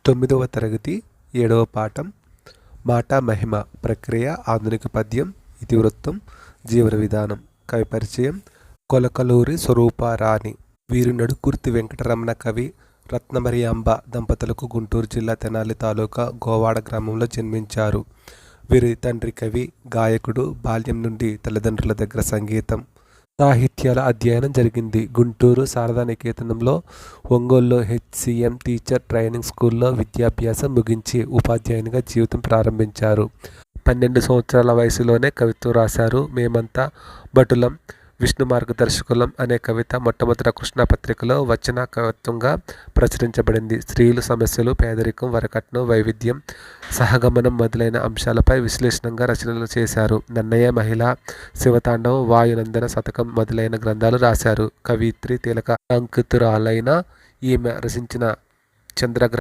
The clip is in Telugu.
9వ తరగతి 7వ పాఠం మాట మహిమ ప్రక్రియ ఆధునిక పద్యం ఇతివృత్తం జీవన విధానం కవి పరిచయం కొలకలూరి స్వరూపారాణి వీరు నడుకుర్తి వెంకటరమణ కవి రత్నమరియాంబ దంపతులకు గుంటూరు జిల్లా తెనాలి తాలూకా గోవాడ గ్రామంలో జన్మించారు. వీరి తండ్రి కవి, గాయకుడు. బాల్యం నుండి తల్లిదండ్రుల దగ్గర సంగీతం, సాహిత్యాల అధ్యయనం జరిగింది. గుంటూరు శారదా నికేతనంలో, ఒంగోలులో హెచ్సిఎం టీచర్ ట్రైనింగ్ స్కూల్లో విద్యాభ్యాసం ముగించి ఉపాధ్యాయునిగా జీవితం ప్రారంభించారు. 12 సంవత్సరాల వయసులోనే కవిత్వం రాశారు. మేమంతా భటులం, విష్ణు మార్గదర్శకులం అనే కవిత మొట్టమొదట కృష్ణా పత్రికలో వచన కవిత్వంగా ప్రచురించబడింది. స్త్రీలు, సమస్యలు, పేదరికం, వరకట్నం, వైవిధ్యం, సహగమనం మొదలైన అంశాలపై విశ్లేషణంగా రచనలు చేశారు. నన్నయ్య మహిళ, శివతాండవం, వాయునందన శతకం మొదలైన గ్రంథాలు రాశారు. కవిత్రి తిలక అంకితురాలైన ఈమె రచించిన చంద్రగ్రహ